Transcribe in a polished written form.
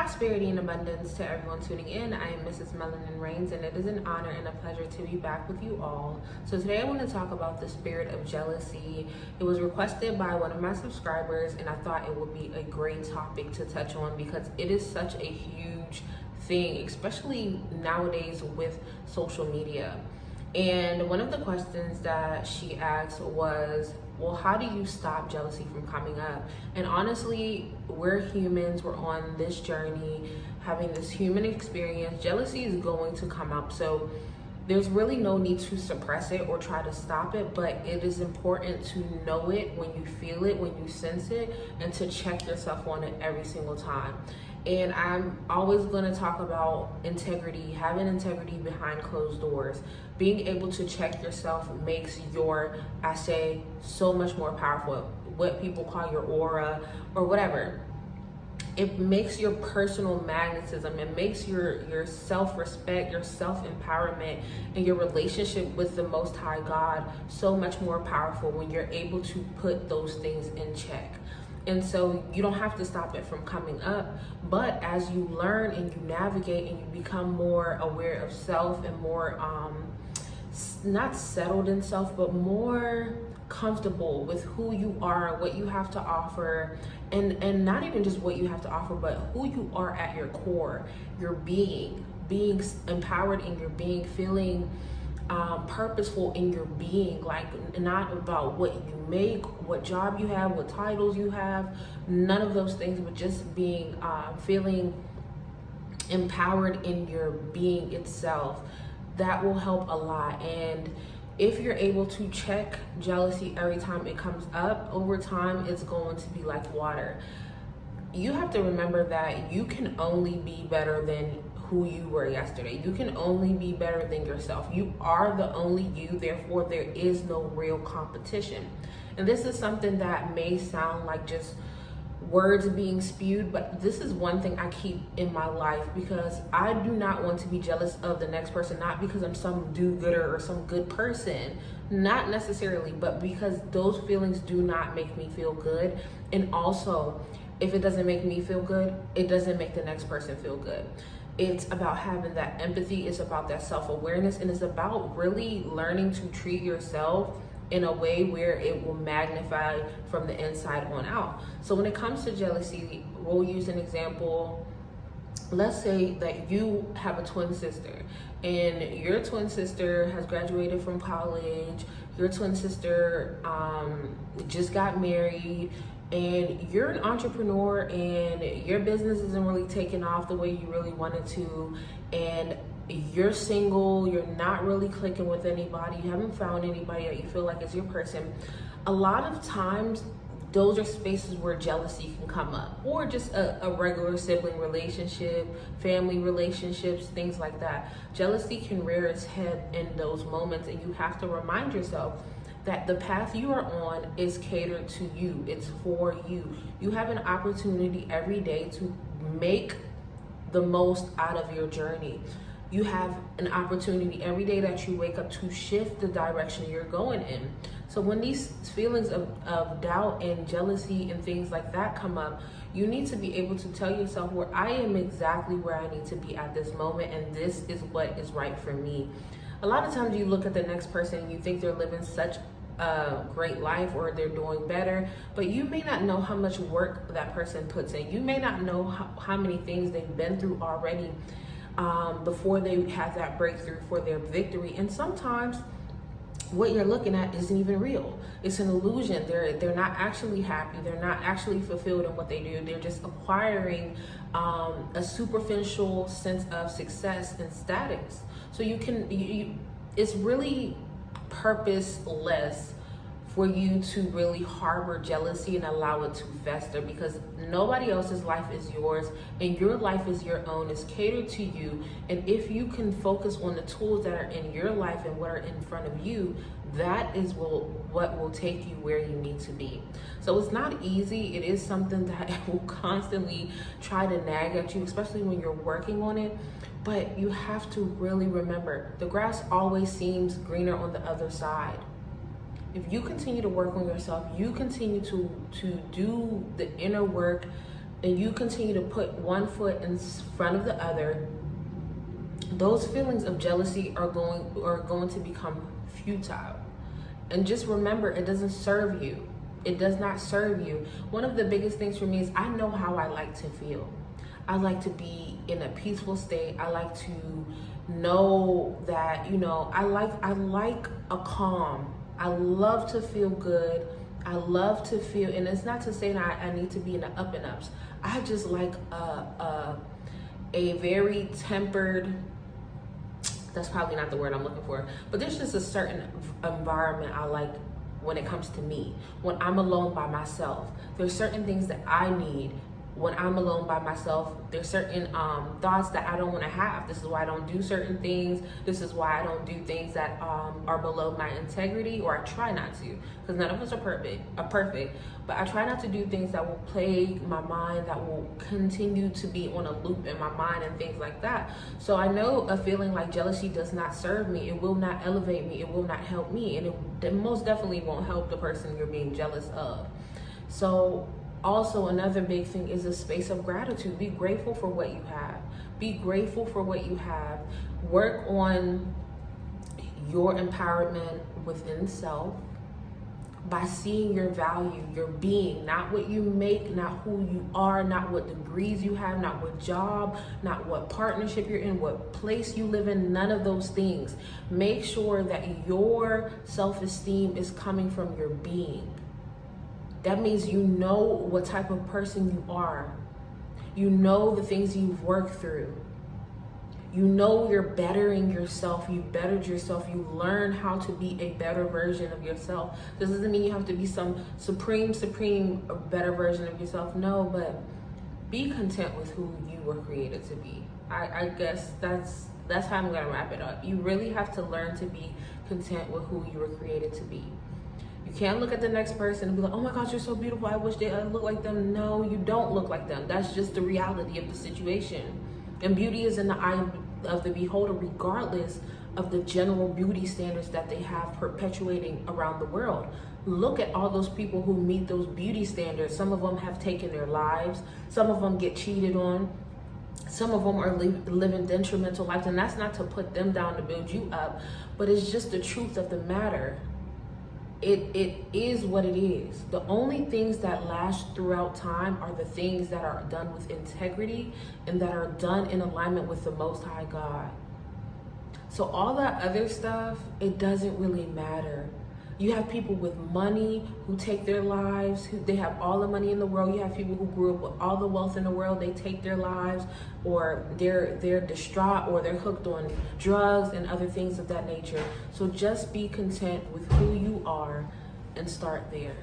Prosperity and abundance to everyone tuning in. I am Mrs.Melanin, and it is an honor and a pleasure to be back with you all. So today I want to talk about the spirit of jealousy. It was requested by one of my subscribers, and I thought it would be a great topic to touch on because it is such a huge thing, especially nowadays with social media. And one of the questions that she asked was, well, how do you stop jealousy from coming up? And honestly, we're humans, we're on this journey, having this human experience. Jealousy is going to come up. So there's really no need to suppress it or try to stop it, but it is important to know it when you feel it, when you sense it, and to check yourself on it every single time. And I'm always going to talk about integrity, having integrity behind closed doors. Being able to check yourself makes your assay so much more powerful. What people call your aura or whatever. It makes your personal magnetism, it makes your self-respect, your self-empowerment, and your relationship with the Most High God so much more powerful when you're able to put those things in check. And so you don't have to stop it from coming up, but as you learn and you navigate and you become more aware of self and more, not settled in self, but more comfortable with who you are, what you have to offer, and not even just what you have to offer, but who you are at your core, your being empowered in your being, feeling purposeful in your being, like not about what you make, what job you have, what titles you have, none of those things, but just being feeling empowered in your being itself. That will help a lot. And if you're able to check jealousy every time it comes up, over time it's going to be like water. You have to remember that you can only be better than who you were yesterday. You can only be better than yourself. You are the only you, therefore there is no real competition. And this is something that may sound like just words being spewed, but this is one thing I keep in my life because I do not want to be jealous of the next person, not because I'm some do-gooder or some good person, not necessarily, but because those feelings do not make me feel good. And also, if it doesn't make me feel good, it doesn't make the next person feel good. It's about having that empathy, it's about that self-awareness, and it's about really learning to treat yourself in a way where it will magnify from the inside on out. So when it comes to jealousy, we'll use an example. Let's say that you have a twin sister and your twin sister has graduated from college, your twin sister just got married, and you're an entrepreneur and your business isn't really taking off the way you really wanted to, and you're single, you're not really clicking with anybody, you haven't found anybody that you feel like is your person. A lot of times those are spaces where jealousy can come up, or just a regular sibling relationship, family relationships, things like that. Jealousy can rear its head in those moments, and you have to remind yourself that the path you are on is catered to you. It's for you. You have an opportunity every day to make the most out of your journey. You have an opportunity every day that you wake up to shift the direction you're going in. So when these feelings of doubt and jealousy and things like that come up, you need to be able to tell yourself, where I am exactly where I need to be at this moment, and this is what is right for me. A lot of times you look at the next person and you think they're living such a great life or they're doing better, but you may not know how much work that person puts in. You may not know how many things they've been through already before they have that breakthrough for their victory. And sometimes what you're looking at isn't even real. It's an illusion. They're not actually happy. They're not actually fulfilled in what they do. They're just acquiring a superficial sense of success and status. So it's really purposeless for you to really harbor jealousy and allow it to fester, because nobody else's life is yours and your life is your own. It's catered to you. And if you can focus on the tools that are in your life and what are in front of you, that is what will take you where you need to be. So it's not easy. It is something that will constantly try to nag at you, especially when you're working on it. But you have to really remember, the grass always seems greener on the other side. If you continue to work on yourself, you continue to do the inner work, and you continue to put one foot in front of the other, those feelings of jealousy are going to become futile. And just remember, it doesn't serve you. It does not serve you. One of the biggest things for me is I know how I like to feel. I like to be in a peaceful state. I like to know that, I like a calm. I love to feel good. I love to feel, and it's not to say that I need to be in the up and ups. I just like a very tempered, that's probably not the word I'm looking for, but there's just a certain environment I like when it comes to me. When I'm alone by myself, there's certain things that I need. When I'm alone by myself, there's certain thoughts that I don't want to have. This is why I don't do certain things. This is why I don't do things that are below my integrity, or I try not to, because none of us are perfect. But I try not to do things that will plague my mind, that will continue to be on a loop in my mind and things like that. So I know a feeling like jealousy does not serve me. It will not elevate me. It will not help me. And it most definitely won't help the person you're being jealous of. So also, another big thing is a space of gratitude. Be grateful for what you have. Be grateful for what you have. Work on your empowerment within self by seeing your value, your being, not what you make, not who you are, not what degrees you have, not what job, not what partnership you're in, what place you live in, none of those things. Make sure that your self-esteem is coming from your being. That means you know what type of person you are. You know the things you've worked through. You know you're bettering yourself. You've bettered yourself. You learn how to be a better version of yourself. This doesn't mean you have to be some supreme better version of yourself. No, but be content with who you were created to be. I guess that's how I'm gonna wrap it up. You really have to learn to be content with who you were created to be. You can't look at the next person and be like, oh my gosh, you're so beautiful. I wish they look like them. No, you don't look like them. That's just the reality of the situation. And beauty is in the eye of the beholder, regardless of the general beauty standards that they have perpetuating around the world. Look at all those people who meet those beauty standards. Some of them have taken their lives. Some of them get cheated on. Some of them are living detrimental lives. And that's not to put them down to build you up, but it's just the truth of the matter. It is what it is. The only things that last throughout time are the things that are done with integrity and that are done in alignment with the Most High God. So all that other stuff, it doesn't really matter. You have people with money who take their lives, they have all the money in the world. You have people who grew up with all the wealth in the world, they take their lives, or they're distraught, or they're hooked on drugs and other things of that nature. So just be content with who you are and start there.